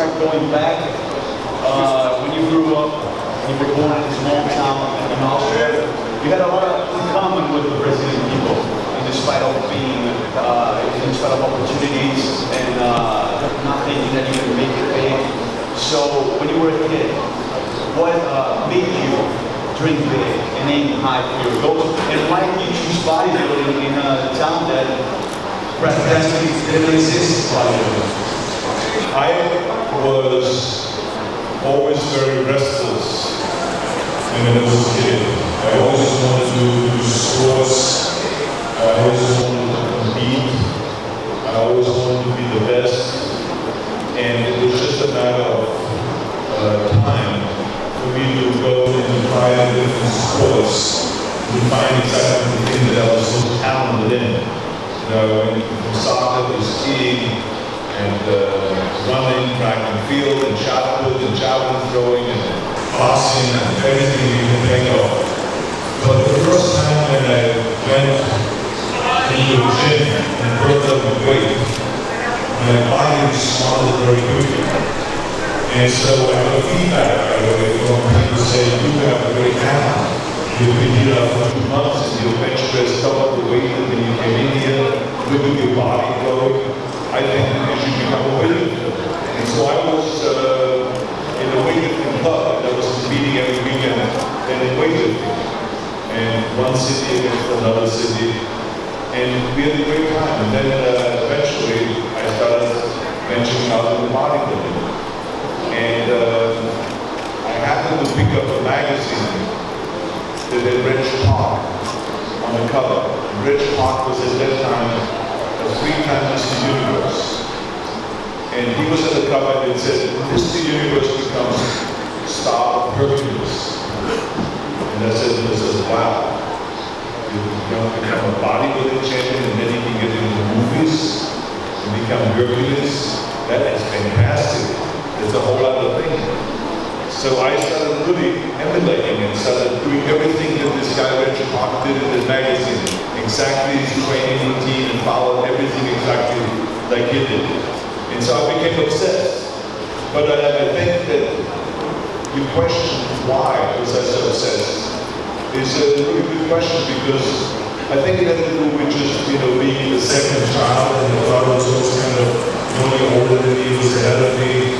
start going back, when you grew up, you were born in a small town in Austria, you had a lot in common with the Brazilian people, in spite of being, in spite of opportunities and not thinking that you could make it big. So when you were a kid, what made you dream big and aim high for your goals? And why did you choose bodybuilding in a town that practically didn't exist bodybuilding? I was always very restless when I was a kid. I always wanted to do sports. I always wanted to compete. I always wanted to be the best. And it was just a matter of time for me to go and try different sports to find exactly the thing that I was so talented in. You know, I went from soccer to skiing and running, track and field, and shot put, and javelin throwing, and boxing, and everything you can think of. But the first time when I went into a gym and worked up with weight, my body responded very quickly. And so I got feedback right away from people saying, you have a great talent. You've been here for 2 months and your bench press doubled the weight and then you came in here, look at your body growing. I think that you should become a weightlifter. And so I was in a weightlifting club that was competing every weekend and in weightlifting. And one city against another city. And we had a great time. And then eventually I started venturing out in the bodybuilding. And I happened to pick up a magazine that had Rich Park on the cover. Rich Park was at that time a 3-time Mr. Universe. And he was at the cover and it said, Mr. Universe becomes star of Hercules. And I said, wow, you become a bodybuilding champion and then you can get into movies and become Hercules. That is fantastic. It's a whole other thing. So I started really emulating and started doing everything that this guy Richard Park did in his magazine. Exactly his training routine and followed everything exactly like he did. And so I became obsessed. But I think that your question, why was I so obsessed, is a really good question because I think it had to do with just, being the second child and the father was always kind of older than me, was ahead of me,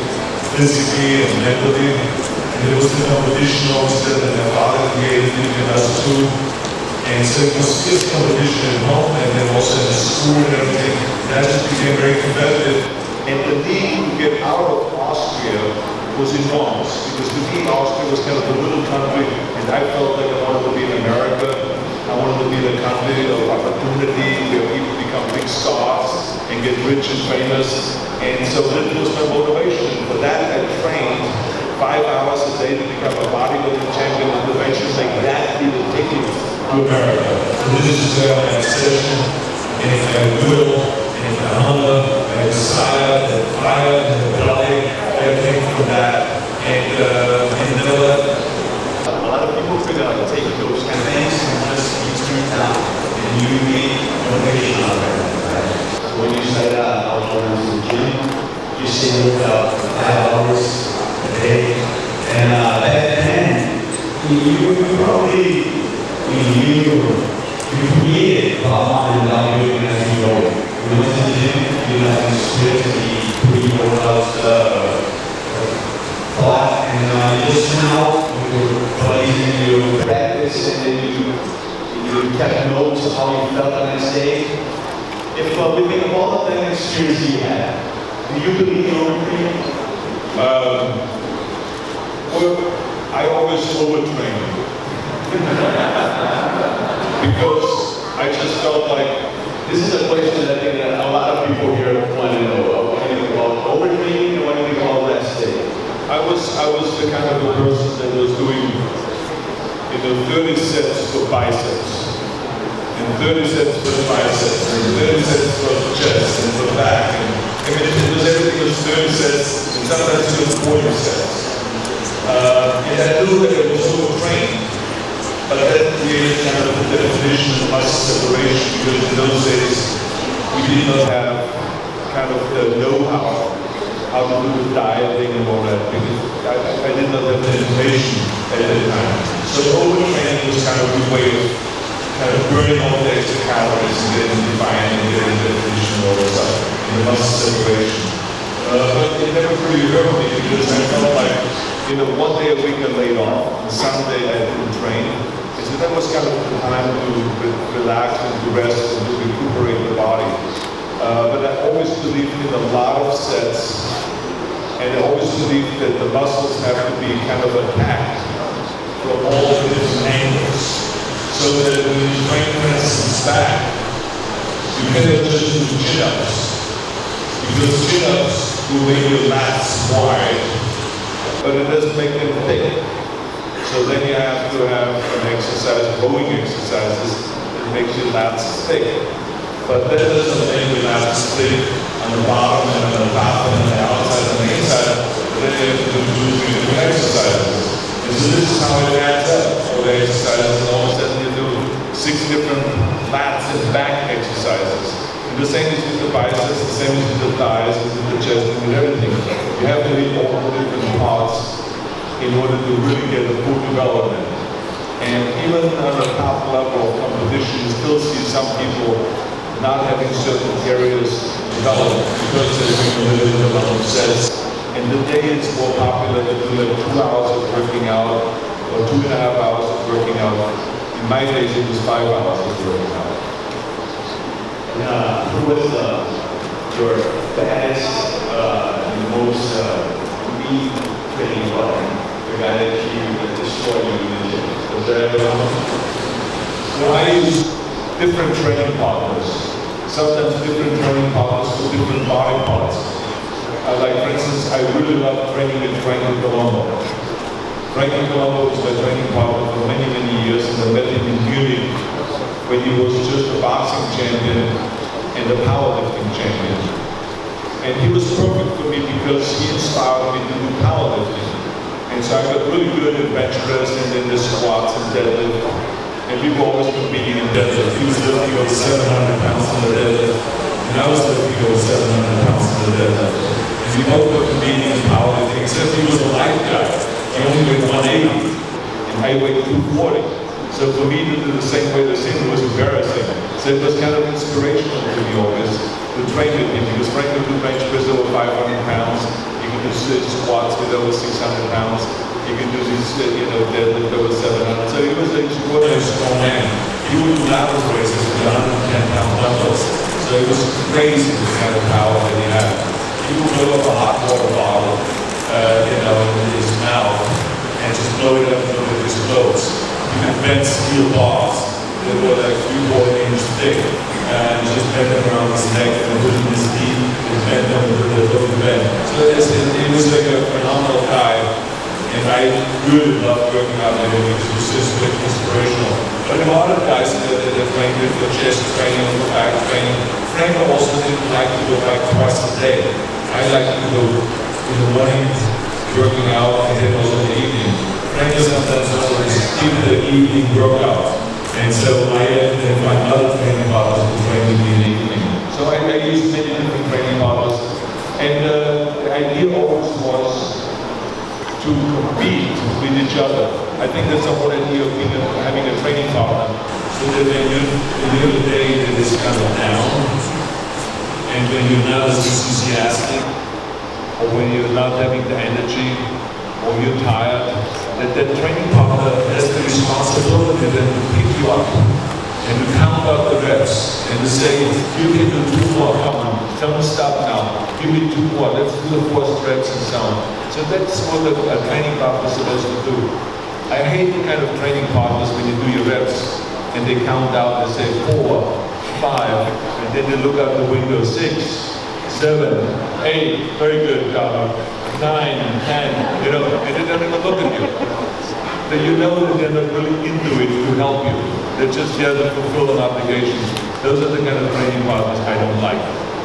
physically and mentally. And there was the competition also that my father created in us too. And so it was still competition at home and then also in the school and everything. That just became very competitive. And the need to get out of Austria was enormous. Because to me, Austria was kind of a little country and I felt like I wanted to be in America. I wanted to be in a country of opportunity where people become big stars and get rich and famous. And so that was my motivation. For that, I trained 5 hours a day to become a bodybuilding champion and eventually make that be the ticket to America. So this is where my obsession and my will and my hunger, my desire, the fire, and the belly, everything from that. And a lot of people could take those kind of things and just be turned down and you need motivation out there. So when you said I was going to the gym, you said about 5 hours a day. And back then, you probably you created about bodybuilding as you go. You went to the gym, you had to split the pre-workout thought, and you just went out, you were playing, you practice, and then you kept notes of how you felt the next day. If we think of all of that experience you had, do you believe in overtraining? Well, I always overtrained. Because I just felt like, this is a question that I think that a lot of people here want to know. What do you think about overtraining and what do you think about rest day? I was the kind of a person that was doing 30 sets for biceps, and 30 sets for triceps, and 30 sets for chest, and for back, and everything was 30 sets, and sometimes it was 40 sets. And I knew that it was overtrained, but that created kind of a definition of muscle separation, because in those days, we did not have kind of the know-how how to do the dieting and all that, because I did not have the information at that time. So overtraining was kind of a way of kind of burning off the extra calories and getting defined and getting the definition and all that stuff, and the muscle separation. But it never really hurt me because I felt like, one day a week I laid off, and Sunday I didn't train. And so that was kind of the time to relax and to rest and to recuperate the body. But I always believed in a lot of sets, and I always believed that the muscles have to be kind of attacked from all the different angles. So that when you train, for instance, back, you cannot just do chin-ups. Because chin-ups will make your lats wide, but it doesn't make them thick. So then you have to have an exercise, rowing exercises, that makes your lats thick. But that doesn't make your lats thick on the bottom and on the top and on the outside and the inside. But then you have to do two, three different exercises. And so this is how it adds up for the exercises, and all of a sudden you do 6 different lats and back exercises. The same is with the biceps, the same is with the thighs, with the chest, and with everything. You have to hit all the different parts in order to really get a full development. And even on the top level of competition, you still see some people not having certain areas developed because they're doing a limited amount of sets. And the day it's more popular to do like 2 hours of working out or 2.5 hours of working out. In my days, it was 5 hours of working out. Who was your baddest and the most mean training partner? The guy that you destroyed you in the gym? Well, I use different training partners. Sometimes different training partners for different body parts. Like, for instance, I really love training with Frankie Colombo. Frankie Colombo was my training partner for many, many years, and I met him in Munich when he was just a boxing champion and a powerlifting champion. And he was perfect for me because he inspired me to do powerlifting. And so I got really good at bench press and then the squats and deadlift. And we were always competing in deadlift. He was lifting over 700 pounds on the deadlift, and I was lifting over 700 pounds on the deadlift. And we both were competing in powerlifting, except he was a light guy. He only weighed 180, and I weighed 240. So for me to do the same way as him was embarrassing. So it was kind of inspirational to me always to train with him, because Frank could do bench press over 500 pounds. He could do squats with over 600 pounds. He could do this, deadlift over 700. So he was an extraordinary strong man. He would do lateral raises with 110-pound dumbbells. So it was crazy the kind of power that he had. He would blow up a hot water bottle, in his mouth and just blow it up with his clothes. He could bend steel bars that were like 3-4 inches thick, and just bend them around his neck and put in his teeth and bend them with the little bend. So it was like a phenomenal guy, and I really loved working out with him because it was just really inspirational. But there were other guys that trained with for chest training and for back training. Frank also didn't like to go back twice a day. I like to go in the morning working out and then also in the evening. Frank sometimes also skip the evening workout. And so I had to find other training partners to train with me in the evening. So I used many different training partners. And the idea always was to compete with each other. I think that's the whole idea of having a training partner. So that when you have a day that is kind of down, and when you're not as enthusiastic, or when you're not having the energy, or you're tired, that training partner has the responsibility then to pick you up and to count out the reps and to say, you can do 2 more, come on, don't stop now, give me 2 more, let's do the 4 reps and so on. So that's what a training partner is supposed to do. I hate the kind of training partners when you do your reps and they count out and say 4, 5, and then they look out the window, 6, 7, 8, very good, 9, 10, and they don't even look at you. Then you know that they're not really into it to help you. They're just here to fulfill an obligation. Those are the kind of training partners I don't like.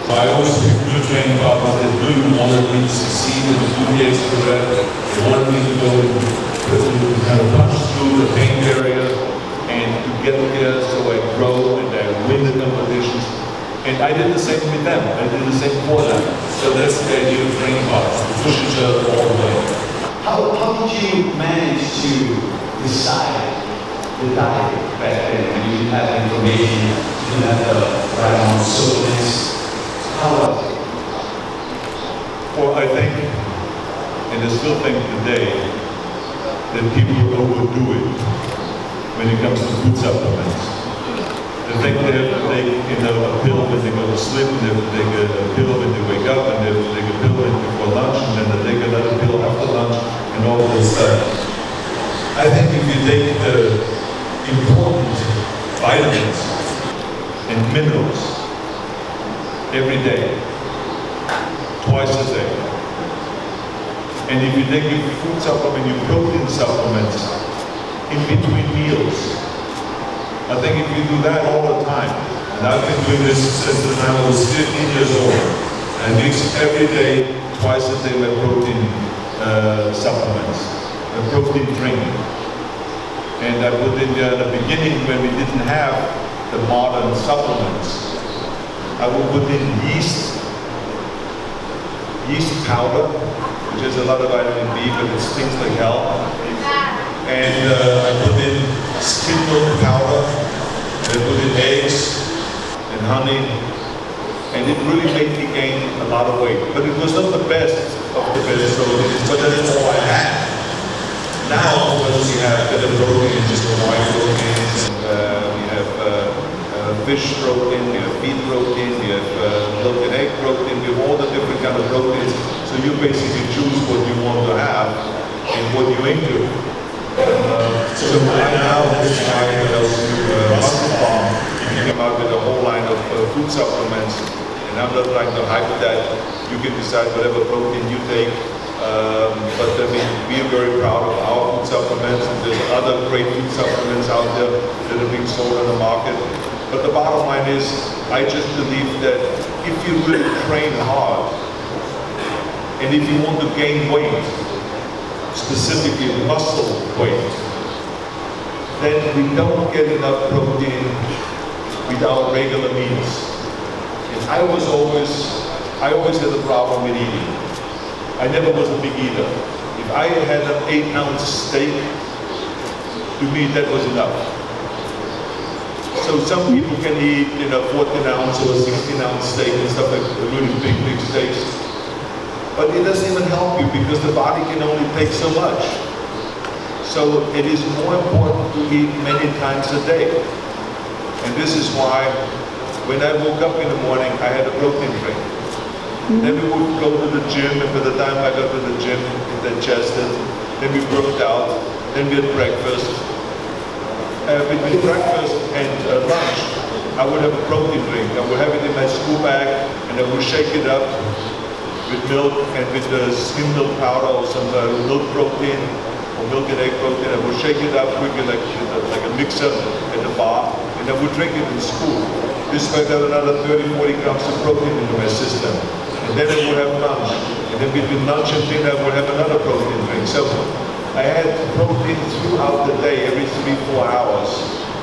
So I always pick good training partners that really wanted me to succeed and to do the extra rep. They wanted me to go and kind of punch through the pain barrier and to get there so I grow and I win the competitions. And I did the same with them. I did the same for them. So that's the idea of training partners, to push each other all the way. How did you manage to decide the diet back then? When you didn't have the information, you didn't have the right amount of supplements. How was it? Well, I think, and I still think today, that people overdo it when it comes to food supplements. They think they have to take a pill when they go to sleep, and they have to take a pill when they wake up, and they have to take a pill before lunch, and then they take another pill after lunch, and all of this stuff. I think if you take the important vitamins and minerals every day, twice a day, and if you take your food supplement, your protein supplements in between meals, I think if you do that all the time, and I've been doing this since the time I was 15 years old, and mix every day, twice a day, my protein supplements, a protein drink. And I put in the beginning when we didn't have the modern supplements, I would put in yeast powder, which has a lot of vitamin B, but it stinks like hell. And I put in skim milk powder, and I put in eggs and honey, and it really made me gain a lot of weight. But it was not the best of the best proteins, but that's all I had. Now, of course, we have better protein, just white proteins, and we have fish protein, we have meat protein, we have milk and egg protein, we have all the different kind of proteins. So you basically choose what you want to have and what you're into. So right now, this guy who else Muscle Farm, he came out with a whole line of food supplements, and I'm not trying to hype that. You can decide whatever protein you take, but I mean, we are very proud of our food supplements, and there's other great food supplements out there that are being sold on the market. But the bottom line is, I just believe that if you really train hard, and if you want to gain weight, specifically muscle weight, then we don't get enough protein with our regular meals. And I always had a problem with eating. I never was a big eater. If I had an 8-ounce steak, to me that was enough. So some people can eat 14-ounce or 16-ounce steak and stuff like really big steaks. But it doesn't even help you because the body can only take so much. So it is more important to eat many times a day. And this is why when I woke up in the morning, I had a protein drink. Then we would go to the gym, and by the time I got to the gym, we digested, then we worked out, then we had breakfast. Between breakfast and lunch, I would have a protein drink. I would have it in my school bag, and I would shake it up with milk and with the skim milk powder or some milk protein or milk and egg protein. I would shake it up quickly like a mixer at the bar, and I would drink it in school. This way I got another 30-40 grams of protein into my system. And then I would have lunch. And then between lunch and dinner I would have another protein drink. So I had protein throughout the day, every 3-4 hours.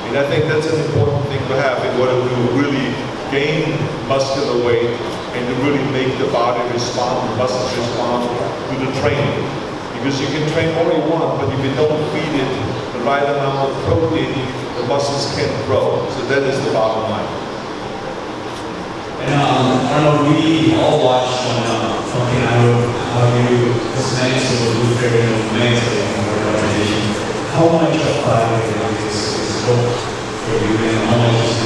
And I think that's an important thing to have in order to really gain muscular weight and to really make the body respond, the muscles respond to the training. Because you can train all you want, but if you don't feed it the right amount of protein, the muscles can't grow. So that is the bottom line. And I don't know, we all watched something out of how you cosmetics or do very mentally in your organization. How much of that is good for you and how much is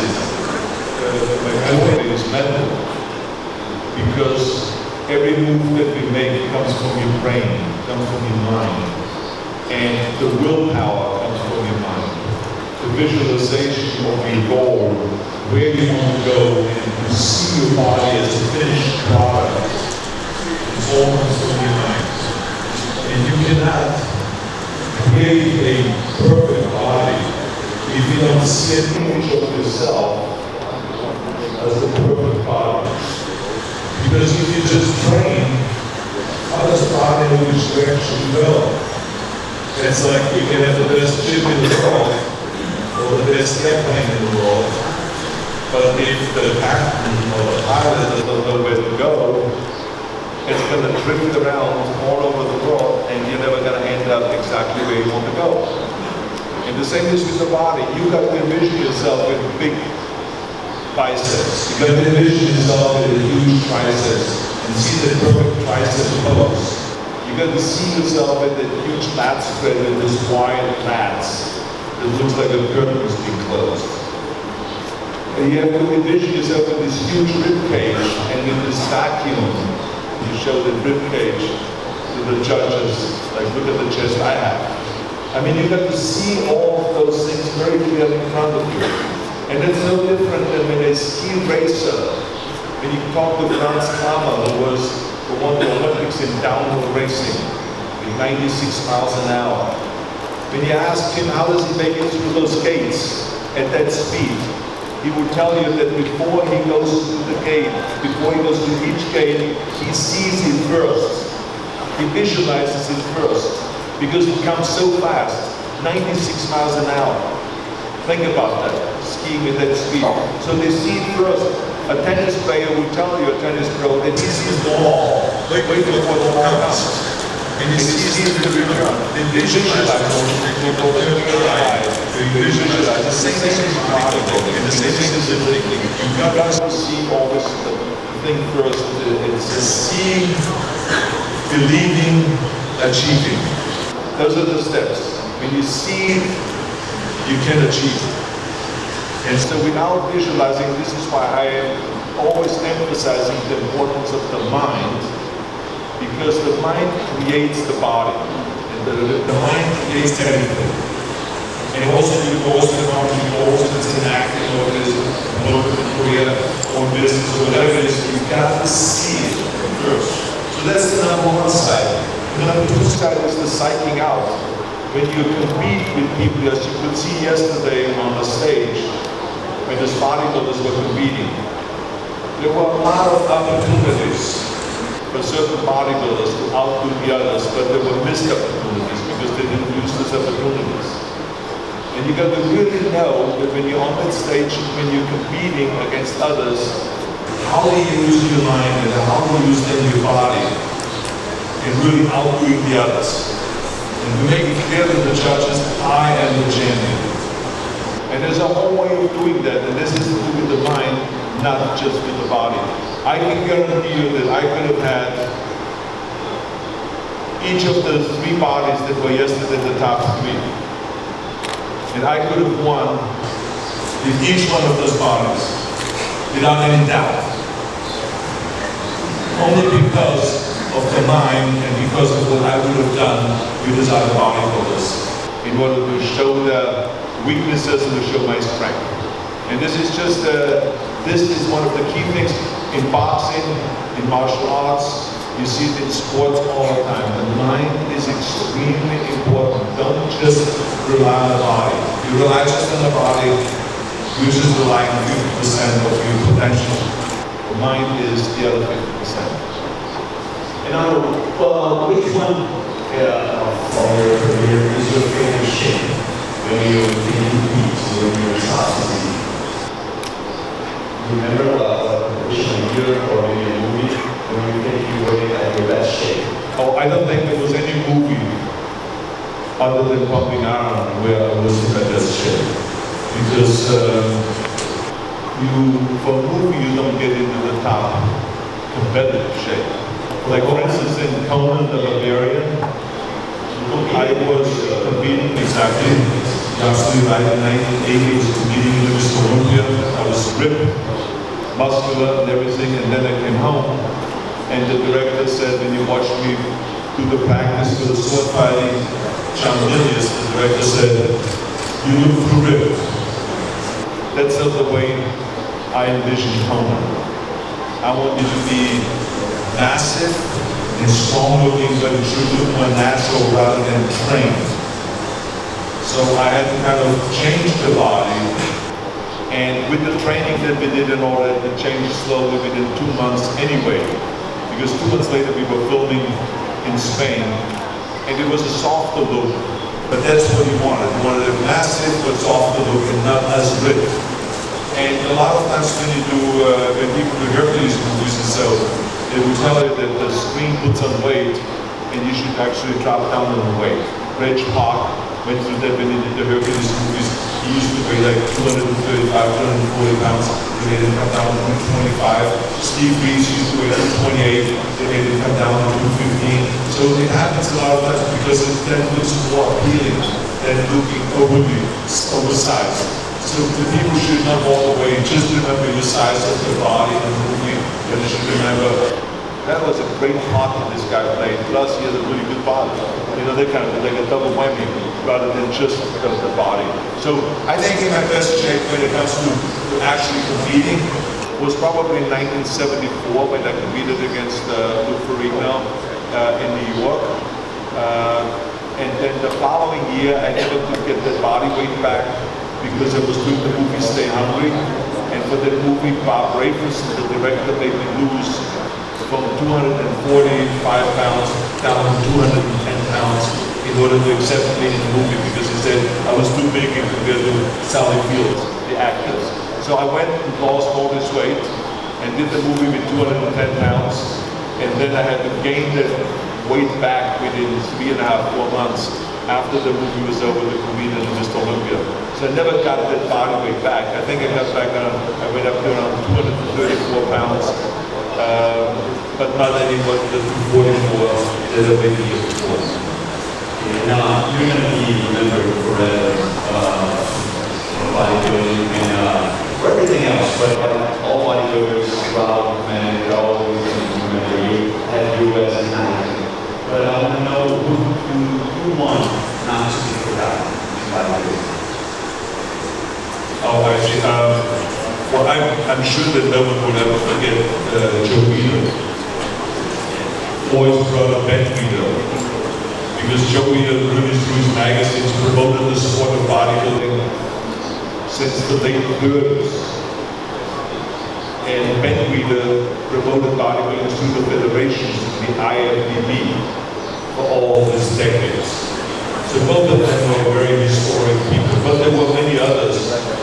mental? I think it is mental, because every move that we make comes from your brain, comes from your mind, and the willpower comes from your mind. The visualization of your goal, where you want to go, and you see your body as a finished product, it's all comes from your mind. And you cannot create a perfect body if you don't see an image of yourself as a perfect body. Because if you just train, how does the body know which direction to go? It's like you can have the best gym in the world, or the best airplane in the world, but if the captain or the pilot doesn't know where to go, going to drift around all over the world, and you're never going to end up exactly where you want to go. And the same is with the body. You've got to envision yourself with big biceps. You've got to envision yourself with huge triceps and see the perfect tricep pose. You've got to see yourself with that huge lat spread with this wide lats that looks like a curtain is being closed. And you have to envision yourself with this huge rib cage and in this vacuum. You show the rib cage to the judges, like, look at the chest I have. I mean, you've got to see all of those things very clearly in front of you. And it's no different than when a ski racer, when you talk to Franz Kramer, who won the Olympics in downhill racing, in 96 miles an hour. When you ask him how does he make it through those gates at that speed, he would tell you that before he goes to the gate, before he goes to each gate, he sees it first. He visualizes it first, because it comes so fast, 96 miles an hour. Think about that, skiing at that speed. So they see it first. A tennis player will tell you, a tennis pro, that he sees the ball, wait before the ball comes. And he sees the return. They visualize people turning their eyes. They visualize. The same thing is bodybuilding, and the same thing is lifting. You've got to see all this thing first. It's seeing, believing, achieving. Those are the steps. When you see, you can achieve. And so without visualizing, this is why I am always emphasizing the importance of the mind, because the mind creates the body. And the mind creates everything. And also you go to the company, also it's an acting or it is a career or business or whatever it is, you've got to see it first. So that's the number one side. The number two side is the psyching out. When you compete with people, as you could see yesterday on the stage, when the bodybuilders were competing, there were a lot of opportunities for certain bodybuilders to outdo the others, but there were missed opportunities because they didn't use those opportunities. And you got to really know that when you're on that stage, when you're competing against others, how do you use your mind and how do you use then your body and really outdo the others? And to make it clear to the judges, I am the champion. And there's a whole way of doing that, and this is to do with the mind, not just with the body. I can guarantee you that I could have had each of the three bodies that were yesterday the top three. And I could have won in each one of those bodies without any doubt. Only because of the mind and because of what I would have done with these other bodybuilders in order to show their weaknesses and to show my strength. And this is just, this is one of the key things in boxing, in martial arts. You see it in sports all the time. The mind is extremely important. Don't just rely on the body. You rely just on the body, you're just relying on 50% of your potential. The mind is the other 50%. And now, which one of your career is your favorite shape when you're eat, when you're exercising? Remember which year or maybe a movie when you think you were at your best shape? Oh, I don't think there was any movie other than Pumping Iron where I was in my best shape. Because for a movie you don't get into the top competitive shape. Like for instance in Conan the Barbarian, I was competing exactly. Absolutely right. In 1980 I was competing in Mr. Olympia. I was ripped, muscular and everything, and then I came home and the director said, when you watched me do the practice for the sword fighting, John Milius, the director said, you look too ripped. That's not the way I envision Conan. I want you to be massive and strong looking, but it should look more natural rather than trained. So I had to kind of change the body, and with the training that we did in order to change slowly within 2 months anyway, because 2 months later we were filming in Spain, and it was a softer look, but that's what he wanted. He wanted a massive but softer look and not as ripped. And a lot of times when you do, when people do Hercules movies and so, they would tell you that the screen puts on weight and you should actually drop down on the weight. Reg Park went through that when he did the Hercules movies. He used to weigh like 235, 240 pounds. They made him come down to 225. Steve Reeves used to weigh 228. They made him come down to 215. So it happens a lot of times because it then looks more appealing than looking overly oversized. So the people should not walk away. Just remember your size of the body and moving. And you should remember that was a great part that this guy played. Plus, he has a really good body. You know, they kind of like a double whammy rather than just because of the body. So I think in my best shape when it comes to actually competing was probably in 1974 when I competed against Luke Ferrigno in New York. And then the following year, I never could get that body weight back because I was doing the movie Stay Hungry. And for that movie, Bob Rafus, the director, made me lose from 245 pounds down to 210 pounds in order to accept me in the movie because he said I was too big compared to Sally Fields, the actors. So I went and lost all this weight and did the movie with 210 pounds. And then I had to gain that weight back within 3.5, 4 months after the movie was over, the comedian and Mr. Olympia. So I never got that body weight back. I think I got back on, I went up to around 234 pounds, but not anymore than 244 that I weighed the year before. Now, you're going to be remembered forever for bodybuilding and for everything else, but all bodybuilders throughout humanity are always going to remember you as an athlete. But I want to know who won not to be forgotten in bodybuilding. Oh, actually, well, I'm sure that no one will ever forget Joe Weider, or his brother Ben Weider, because Joe Weider really through his magazines promoted the sport of bodybuilding since the late 30s. And Ben Weider promoted bodybuilding through the federations, the IFBB, for all these decades. So both of them were very historic people, but there were many others.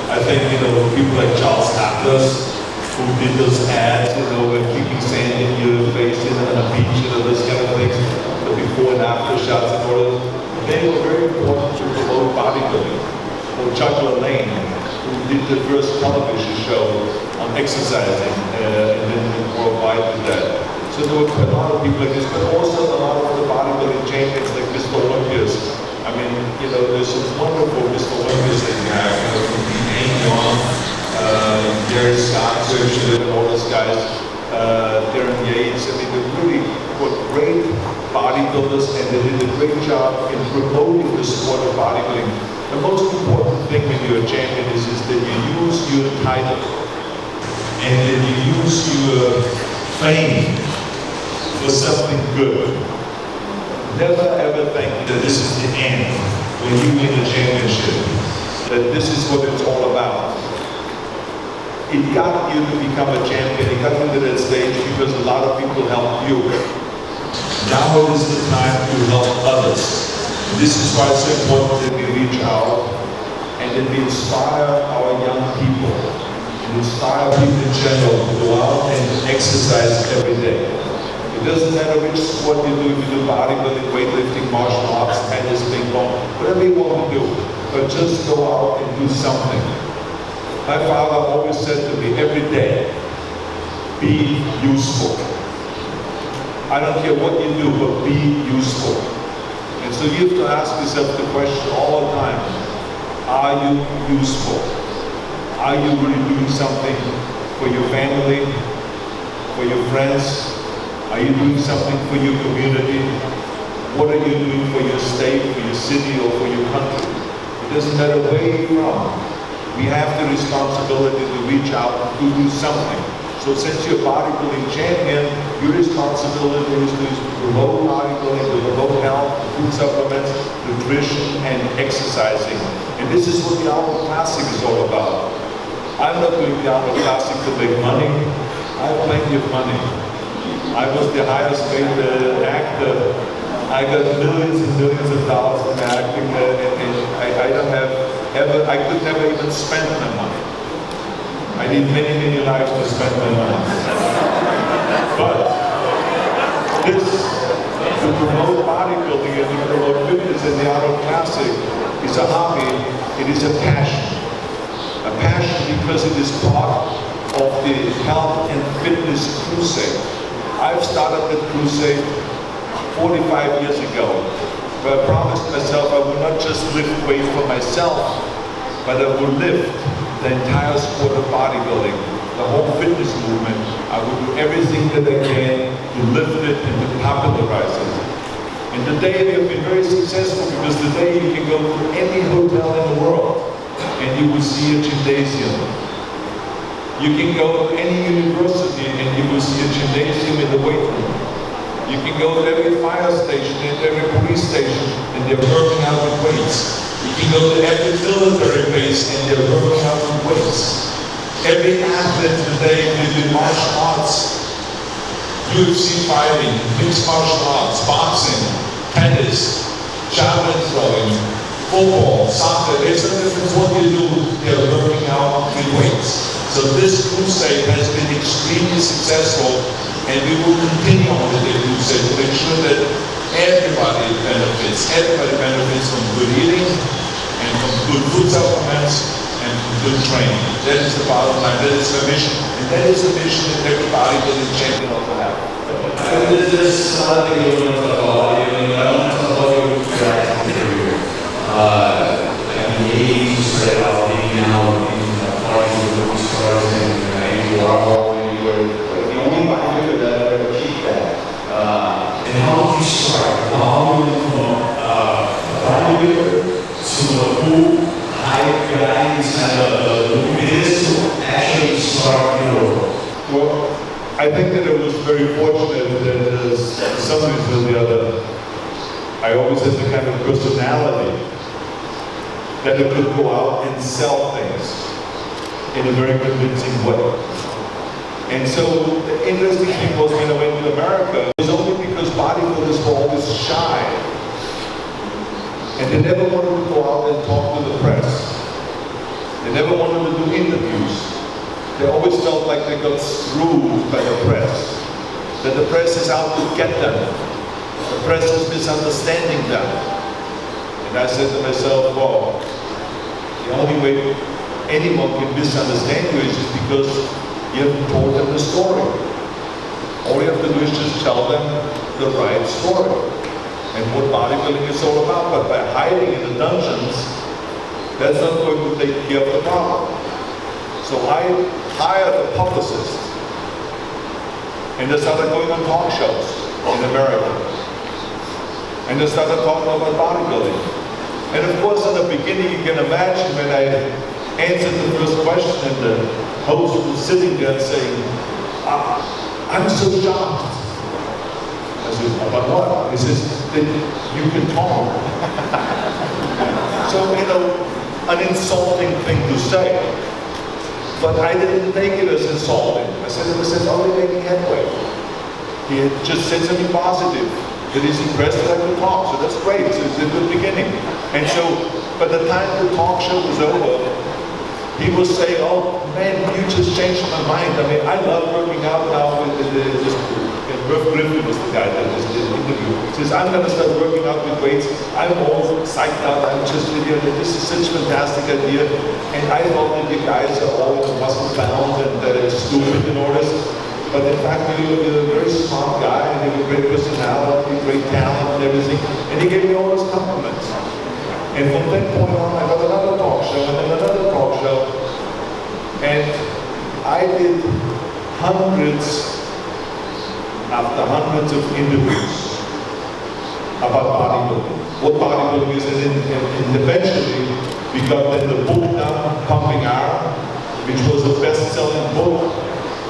I think, people like Charles Atlas, who did those ads, kicking sand in your face, on a beach, those kind of things, the before and after shots and all that. They were very important to promote bodybuilding. Or Chuck LaLanne, who did the first television show on exercising, and then worldwide with that. So there were a lot of people like this, but also a lot of the bodybuilding champions like Mr. Olympias. I mean, there's some wonderful Mr. Olympias that you have, from Dean Young, Gary Scott, and all those guys, Darren Yates. I mean, they really were great bodybuilders, and they did a great job in promoting the sport of bodybuilding. The most important thing when you're a champion is that you use your title and that you use your fame for something good. Never ever think that this is the end when you win a championship, that this is what it's all about. It got you to become a champion, it got you to that stage because a lot of people helped you. Now is the time to help others. This is why it's so important that we reach out and that we inspire our young people and inspire people in general to go out and exercise every day. It doesn't matter which sport you do, if you do bodybuilding, weightlifting, martial arts, tennis, ping pong, whatever you want to do, but just go out and do something. My father always said to me every day, be useful. I don't care what you do, but be useful. And so you have to ask yourself the question all the time, are you useful? Are you really doing something for your family, for your friends? Are you doing something for your community? What are you doing for your state, for your city, or for your country? It doesn't matter where you're from. We have the responsibility to reach out and to do something. So since you're a bodybuilding champion, your responsibility is to promote bodybuilding, to promote health, food supplements, nutrition, and exercising. And this is what the Arnold Classic is all about. I'm not doing the Arnold Classic to make money. I have plenty of money. I was the highest paid actor. I got millions and millions of dollars in acting, and I don't have ever, I could never even spend my money. I need many, many lives to spend my money. But a hobby, it is a passion. A passion because it is part of the health and fitness crusade. I've started that crusade 45 years ago, where I promised myself I would not just lift weight for myself, but I would lift the entire sport of bodybuilding, the whole fitness movement. I would do everything that I can to lift it and to popularize it. And today we have been very successful because today you can go to any hotel in the world and you will see a gymnasium. You can go to any university and you will see a gymnasium in the weight room. You can go to every fire station and every police station and they're working out with weights. You can go to every military base and they're working out with weights. Every athlete today can do martial arts, UFC fighting, mixed martial arts, boxing, tennis, javelin throwing, football, soccer. There's no difference what you do, they're working out with weights. So this crusade has been extremely successful, and we will continue on with the crusade to make sure that everybody benefits. Everybody benefits from good eating, and from good food supplements, and from good training. That is the bottom line. That is the mission. And that is the mission that everybody that is champion ought to have. This is another thing you want to talk about. I want to talk about your career. In the 80s, you started out hanging out in parties with movie stars, and you were the only bodybuilder that ever achieved that. And how did you start? How did you go from a bodybuilder to a cool, high guy inside the business to actually start your world? Well, I think that it was very fortunate that as some reason or the other, I always had the kind of personality that it could go out and sell things in a very convincing way. And so the interesting thing was when I went to America, it was only because bodybuilders were always shy. And they never wanted to go out and talk to the press. They never wanted to do interviews. They always felt like they got screwed by the press. That the press is out to get them. The press is misunderstanding them. And I said to myself, well, the only way anyone can misunderstand you is just because you haven't told them the story. All you have to do is just tell them the right story and what bodybuilding is all about. But by hiding in the dungeons, that's not going to take care of the problem. So I hired a publicist, and they started going on talk shows in America. And they started talking about bodybuilding. And of course, in the beginning, you can imagine when I answered the first question and the host was sitting there saying, I'm so shocked. I said, about what? He says, that you can talk. So, an insulting thing to say. But I didn't take it as insulting. I said, it was only making headway. He had just said something positive, that he's impressed that I could talk. So that's great. So it's a good beginning. And so, by the time the talk show was over, he was saying, oh man, you just changed my mind. I mean, I love working out now with this. Ruff Griffin was the guy that was in the interview. He says, I'm going to start working out with weights. I'm all psyched out. I'm just video. This is such a fantastic idea. And I thought that you guys are all muscle bound and stupid and all this. But in fact, you're a very smart guy and you have a great personality, great talent and everything. And he gave me all those compliments. And from that point on, I got another talk show and then another talk show. And I did hundreds after hundreds of interviews about bodybuilding, what bodybuilding is, and eventually we got then the book done, Pumping Iron, which was a best-selling book.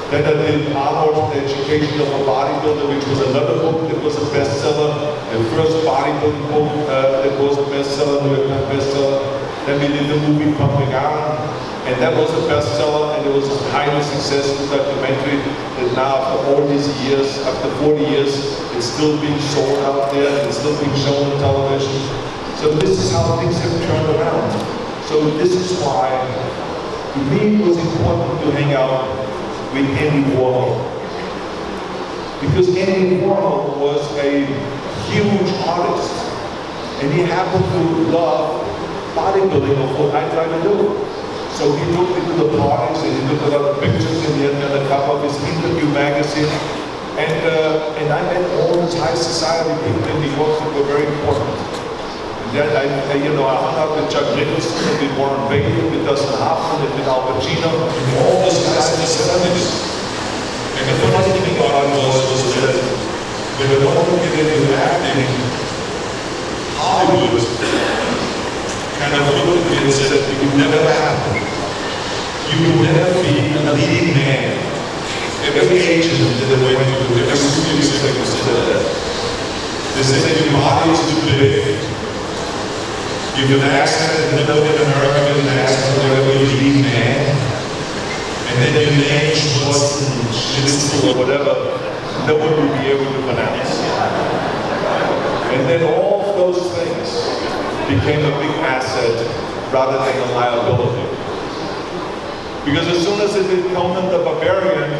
Then I did Arnold, The Education of a Bodybuilder, which was another book that was a bestseller. The first bodybuilding book that was a bestseller, New York Times bestseller. Then we did the movie Pumping Iron, and that was a bestseller, and it was a highly successful documentary that now after all these years, after 40 years, it's still being sold out there, and it's still being shown on television. So this is how things have turned around. So this is why, to me, it was important to hang out with Andy Warhol. Because Andy Warhol was a huge artist, and he happened to love bodybuilding of what I try to do. So he took me to the parties and he took a lot of pictures and he had me on the cover of his interview magazine. And I met all these high society people in New York that were very important. And then I hung out with Chuck Nicholson and with Warren Beatty, with Dustin Hoffman and with Al Pacino, and all those guys in the 70s. And the funny thing about it was that when I wanted to get into acting, Hollywood kind of looked at me and said, it would never happen. You would never be a leading man. Every agent that I went to, every studio executive said that. They said your body is too big. You have an accent, and nobody in America has an accent, you're a leading man. And then your name, Schwarzenegger, or whatever, no one would be able to pronounce. And then all of those things became a big asset rather than a liability. Because as soon as they did Conan the Barbarian,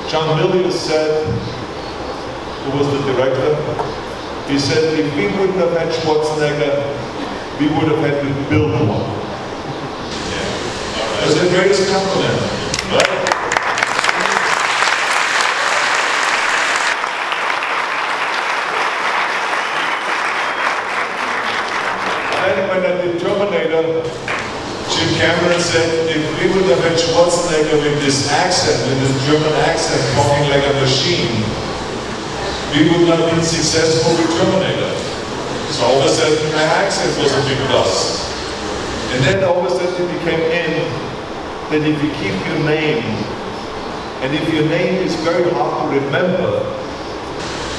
John Milius said, who was the director, he said, if we wouldn't have had Schwarzenegger, we would have had to build one. Yeah. That's the greatest compliment, right? And when I did Terminator, Jim Cameron said, if we would have had Schwarzenegger with this accent, with this German accent, talking like a machine, we would not have been successful with Terminator. So all of a sudden, my accent was a big plus. And then all of a sudden it became in that if you keep your name, and if your name is very hard to remember,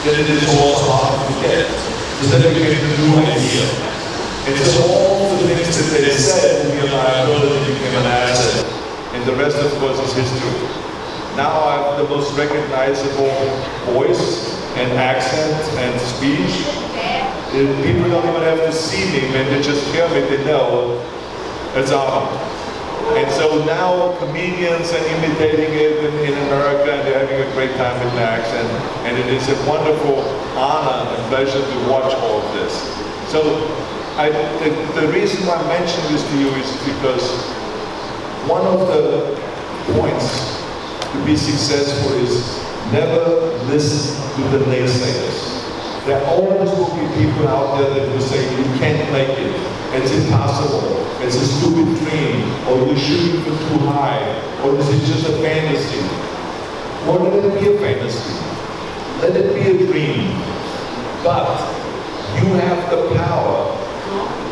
then it is also hard to forget. So then it became a new idea. And it's all the things that they said in your liability became an asset. And the rest, of course, is history. Now I have the most recognizable voice and accent and speech. People don't even have to see me, when they just hear me, they know it's Arnold. And so now comedians are imitating it in America, and they're having a great time with my accent. And it is a wonderful honor and pleasure to watch all of this. So the reason why I mention this to you is because one of the points to be successful is never listen to the naysayers. There always will be people out there that will say, you can't make it, it's impossible, it's a stupid dream, or you're shooting for too high, or this is just a fantasy. Or let it be a fantasy. Let it be a dream. But you have the power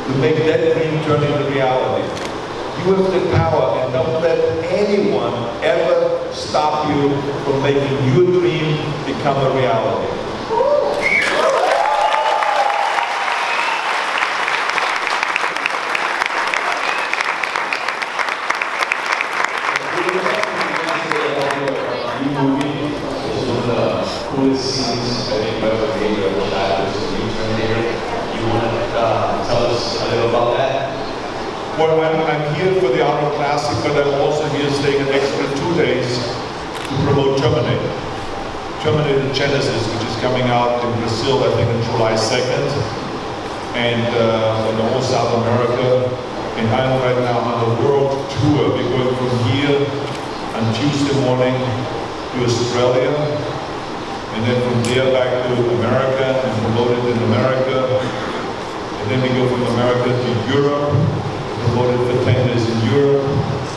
to make that dream turn into reality. You have the power, and don't let anyone ever stop you from making your dream become a reality. Coolest scenes that you've ever made or that was a return there. You want to tell us a little about that? Well, I'm here for the Arnold Classic, but I'm also here staying an extra 2 days to promote Terminator. Terminator Genesis, which is coming out in Brazil, I think on July 2nd, and in the whole South America. And I'm right now on a world tour. We're going from here on Tuesday morning to Australia, and then from there back to America and promote it in America. And then we go from America to Europe, promote it for 10 days in Europe.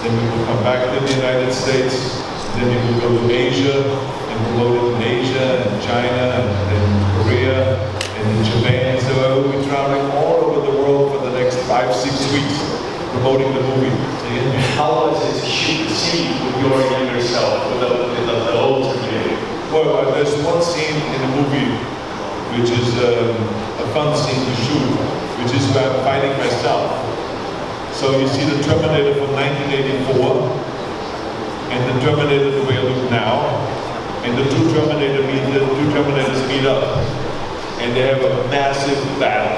Then we will come back to the United States. Then we will go to Asia and promote it in Asia and China and then Korea and in Japan. So I will be traveling all over the world for the next 5-6 weeks promoting the movie. How was it to shoot the scene with your younger self, with the old Terminator? Well, there's one scene in the movie which is a fun scene to shoot, which is where I'm fighting myself. So you see the Terminator from 1984 and the Terminator the way I look now, and the two Terminators meet up, and they have a massive battle.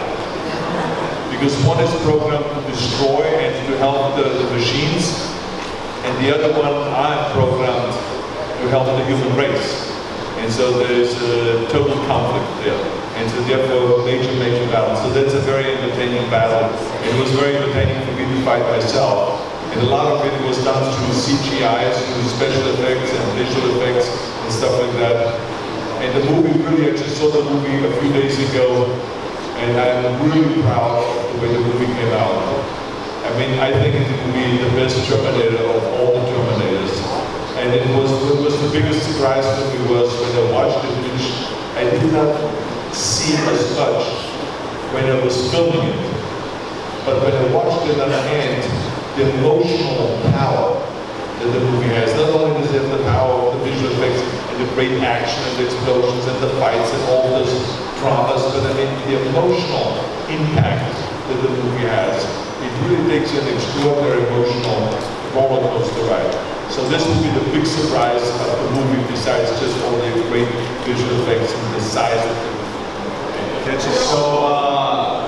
Because one is programmed to destroy and to help the machines, and the other one I'm programmed to help the human race. And so there's a total conflict there. and so therefore major battle. So that's a very entertaining battle. It was very entertaining for me to fight myself. And a lot of it was done through CGIs, through special effects and visual effects and stuff like that. And the movie, really, I just saw the movie a few days ago, and I'm really proud of the way the movie came out. I mean, I think it will be the best Terminator of all the Terminators. And what was the biggest surprise for me was when I watched it, which I did not see as much when I was filming it. But when I watched it on the end, the emotional power that the movie has. Not only does it have the power of the visual effects and the great action and the explosions and the fights and all those dramas, but I mean the emotional impact that the movie has. It really takes an extraordinary emotional roller coaster ride. So this will be the big surprise of the movie, besides just all the great visual effects and the size of the movie. So,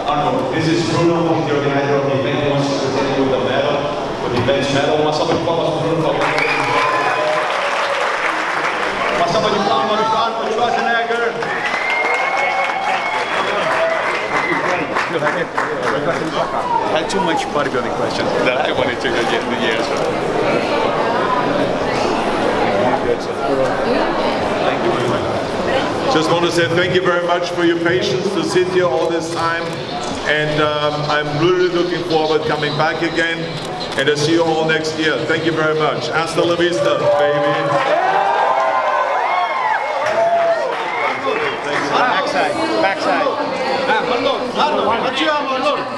Arnold, this is Bruno, he's the organizer of the event. He wants to present you with a medal, with the event's medal. Uma salva de palmas para Bruno. Uma salva de palmas para Arnold Schwarzenegger. I had too much bodybuilding questions that I wanted to get the answer. Thank you very much. Just want to say thank you very much for your patience to sit here all this time. And I'm really looking forward to coming back again. And I'll see you all next year. Thank you very much. Hasta la vista, baby. Backside. Arnold, ti amo, Arnold.